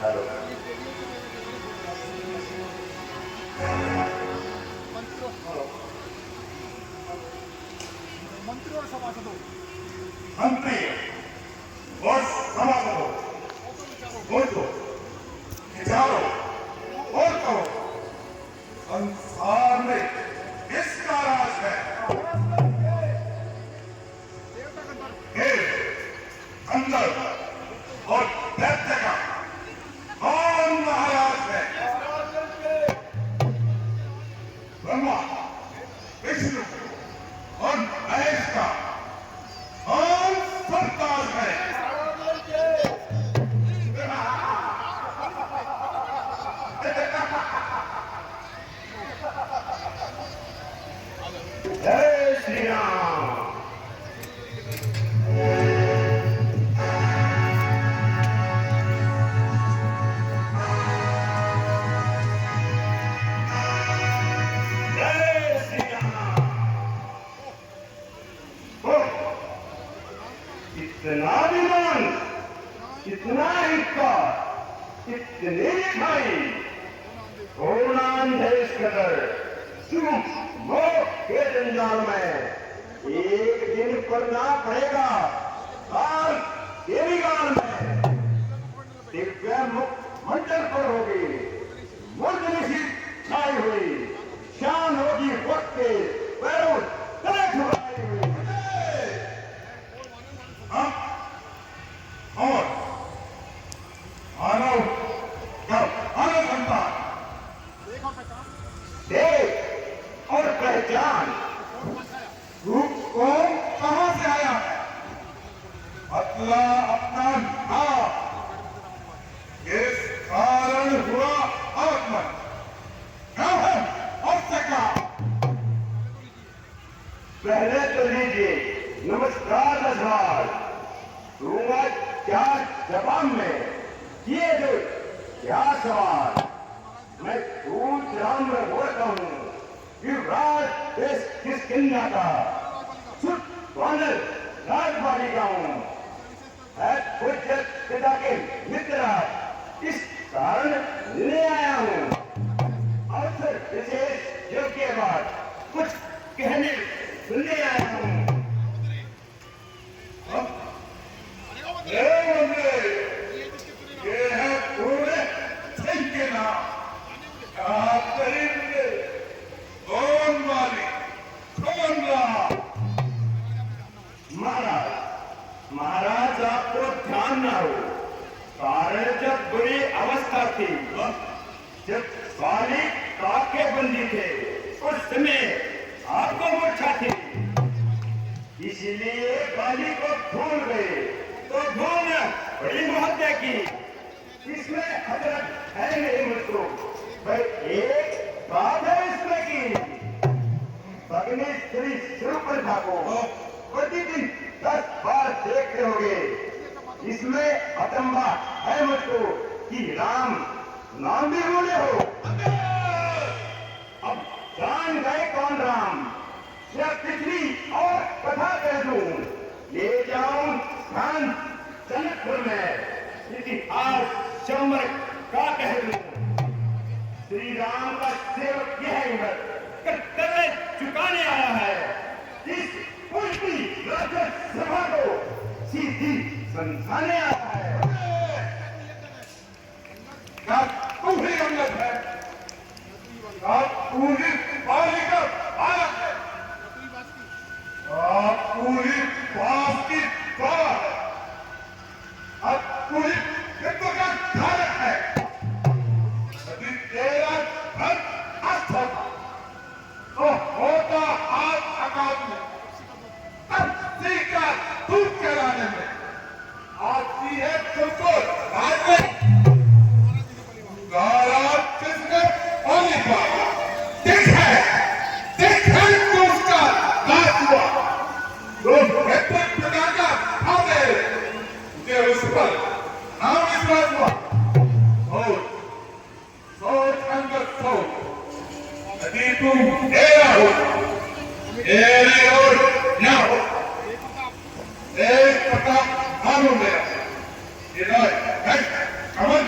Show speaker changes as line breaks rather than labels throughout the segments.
Hello.
मंत्री और सभासदों,
मंत्री और सभासदों, बोलो, विचारो और कहो, संसार में किसका राज है? हे अंदर और दैत्य का कौन महाराज है? ब्रह्मा, विष्णु और महेश का कौन सरताज है? जय श्री राम। जय श्री राम। हो, इतना विमान, इतना हिस्सा, इतनी खाई, देश के अंदर सुख मोह के जंजाल में एक दिन करना पड़ेगा। काल तेरी काल में दिव्य मुक्त मंडल पर होगी, मुल्क निशित छाई हुई, शान होगी वक्त के पैरों तले झुकाई हुई। और मानव मानव संतान देख और पहचान रूप कौन कहां से आया है? अतला अपना नाम किस कारण हुआ आगमन? क्या है और सका? पहले तो लीजिए नमस्कार नजर दूंगा क्या जवाब में, ये जो क्या सवाल मैं पूछ राम में बोलता हूँ कि राज देश किस कन्या का सुख वानर राजबाड़ी का हूँ, पूज्य पिता के मित्र इस कारण ले आया हूँ। अवसर विशेष योग्य बात कुछ कहने सुनने आया हूँ। ये है पूरे सिंह के नाम। कौन वाली कौन राम? महाराज, महाराज आपको ध्यान न हो, कारण जब बुरी अवस्था थी, जब वाली काके बंदी थे, उस समय आपको मूर्छा थी, इसीलिए वाली को भूल गए। तो भूल बड़ी महत्या की, इसमें हजरत है नहीं मुझको, भाई एक बात है इसमें की भगनी श्री शिवप्रभा को प्रतिदिन 10 बार देखते होगे। इसमें अचंभा है मुझको कि राम नाम भी बोले हो। अब जान गए कौन राम, या पिछली और कथा कह दूं, ले जाऊं स्थान जनकपुर में, इतिहास चमर का कह दूं। श्री राम का सेवक यह हिम्मत कर्तव्य चुकाने आया है, इस पुष्टि राजस सभा को सीधी समझाने आया है। क्या तू ही अंगत है? क्या तू ही बालिका बालक है? पूरी बाप की बात, अब पूरी विश्व का धारक है। यदि तेरा घर अच्छा था तो होता आज अकादमी, तब सीखा दूध चलाने में आती है तुमको राज में गारा किसने पानी का दिख है तो उसका राज हुआ। लोग प्रकार का खाते मुझे उस पर नाम विश्वास हुआ। सोच अंदर सोच, यदि तुम तेरा हो तेरे और न हो, एक पता मालूम मेरा कमल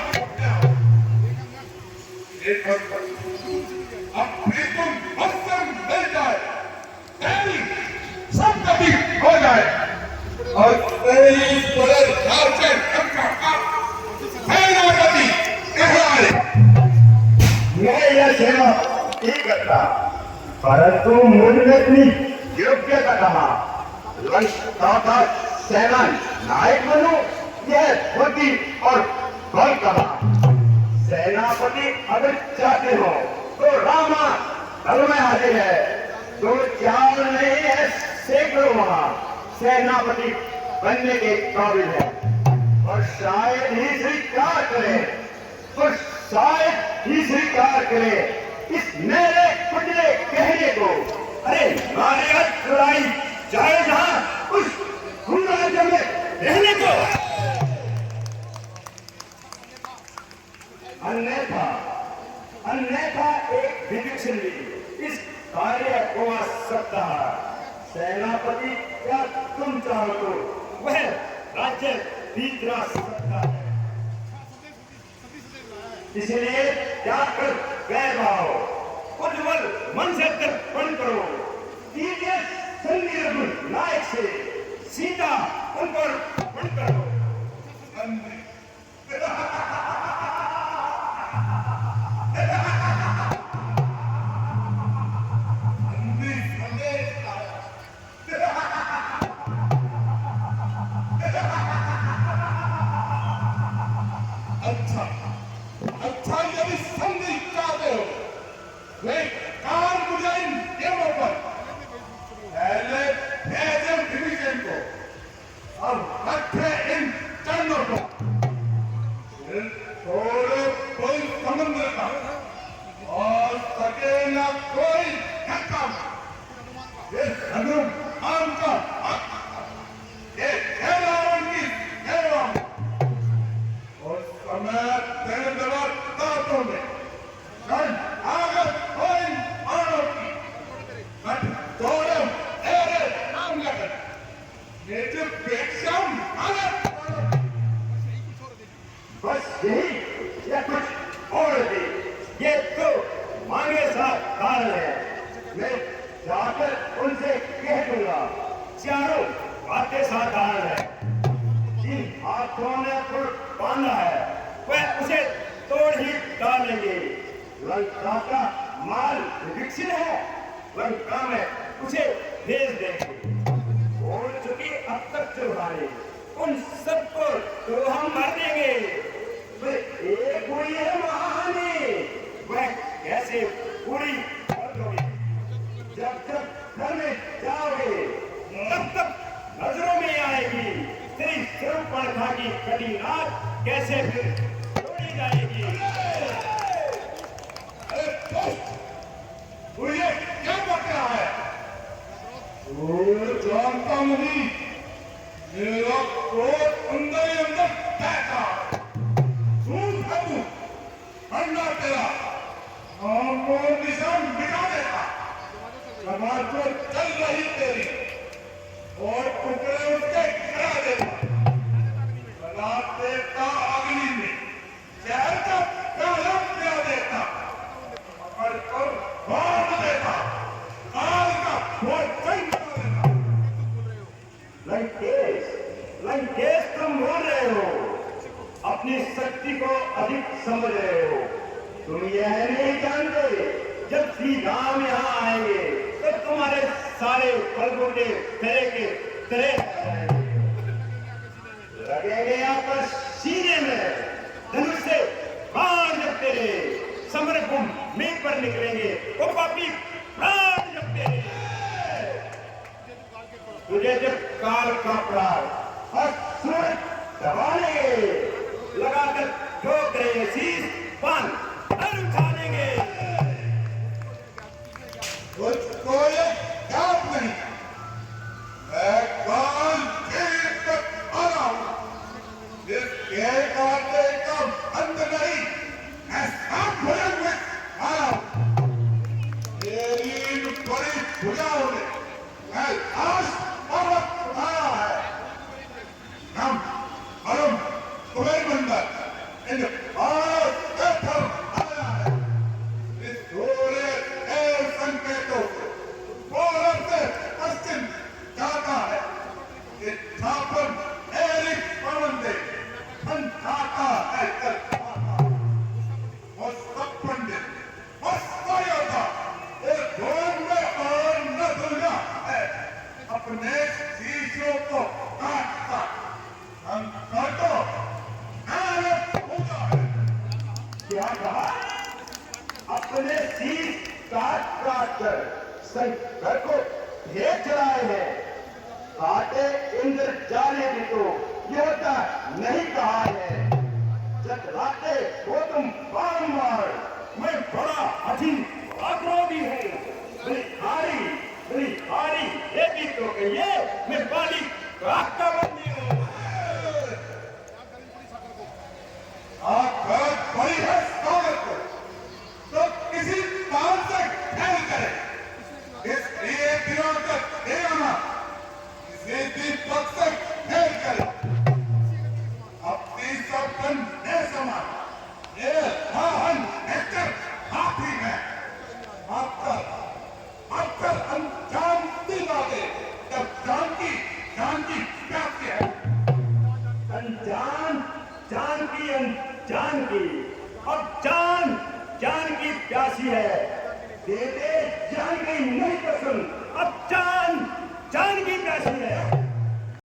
सकता, परंतु मुझने अपनी योग्यता कहा लंका का सेना नायक बनूं, यह बुद्धि और बल कहा। सेनापति अगर चाहते हो तो रामा दल में हाजिर है, तो चार नहीं है सैकड़ों वहां सेनापति बनने के काबिल है, और शायद ही स्वीकार करे, और शायद ही स्वीकार करे इस मेरे कुटले कहने को। अरे नारियत लड़ाई चाहे जहां उस राज्य में रहने को, अन्यथा अन्यथा एक विलक्षण भी इस कार्य को आ सकता है। सेनापति क्या तुम चाहो तो वह राज्य बीत सकता है, इसलिए त्याग कर वैभाव उज्ज्वल मन से तर्पण करो, दीजिए संनिर्भर नायक से सीधा उन पर अर्पण करो।
अच्छा अच्छा, यदि संधि चाहते हो वे कार मुझे इन नियमों पर पहले भेजे डिवीजन को और रखे इन चरणों को, फिर थोड़े कोई समुद्र का और सके न कोई धक्का, ये हनुमान का ये रावण की सेवा और समय तेरे दरबार तातों में कल आगे कोई मानव की कट तोड़े तेरे नाम लेकर ये जो पेक्षम अलग
बस यही या कुछ और भी, ये तो मांगे साथ कारण है। मैं जाकर उनसे कह दूंगा चारों बातें साधारण है, जिन हाथों ने पुल बांधा है वह उसे तोड़ ही डालेंगे। लंका का माल विकसित है, लंका में उसे भेज देंगे। बोल चुकी अब तक चुराने उन सबको तो हम मार देंगे। तो एक हुई है महानी, वह कैसे पूरी कर दोगे? जब जब घर में जाओगे तब तक नजरों में आएगी तेरी सिरपणखा की कटी नाक कैसे फिर तोड़ी जाएगी।
अरे दोस्त, मुझे क्या बक रहा है? जानता नहीं, मेरा क्रोध अंदर ही अंदर बैठा। झूठ है तू, अंडा तेरा हमको निशान मिटा देता, कमाल को चल रही तेरी और टुकड़े उसके गिरा देता, बना देता अग्नि में, जहर का प्याला पिला देता, पकड़ कर बांध देता, काल का भोजन बना देता।
लंकेश, लंकेश तुम बोल रहे हो, अपनी शक्ति को अधिक समझ रहे हो। तुम यह नहीं जानते जब श्री राम यहाँ आएंगे तो तुम्हारे सारे बलबूते तरह के तरह लगेंगे आपस सीने में, धनुष से बाण जब तेरे समर कुंभ में पर निकलेंगे वो पापी प्राण जब तेरे तुझे जब काल का प्राण और सूरज दबाने लगाकर ठोक रहे शीश पान उठा लेंगे।
मुझको ये याद नहीं, मैं काल खेत तक आ रहा हूं, इसके काटे का अंत नहीं, मैं साफ भजन में आ रहा हूं। तेरी बड़ी भुजाओं ने मैं आज पर्वत उठाया है, हम अरुण तुम्हें बंदर इन भारत के थर आया है। इस थोड़े देर संकेतों से पूरब से पश्चिम जाता है, इस छापन एरिक पवन दे संठाता है कल आता। मस्त पंडित, मस्त योद्धा, कहा?
अपने शीश काट कर शंकर को भेज चलाए हैं। काटे इंद्र जाने भी तो योद्धा नहीं कहा है। जगलाते हो तुम बारंबार।
मैं बड़ा अधीन आक्रोधी हूँ।
बड़ी हारी ये भी तो कहिए।
मैं बाली रास्ता बंदी हूँ। आकर बड़ी है स्वागत तो किसी काम से खेल करे। इसलिए दिनों तक देना किसी दीपक से खेल करे। अपनी सब ने समान ये वाहन नेचर हाथी है। आपका अंजाम दी बातें जब जानकी प्यासी है।
अनजान जान की अब जान की प्यासी है। दे जान की नहीं पसंद अब जान की प्यासी है।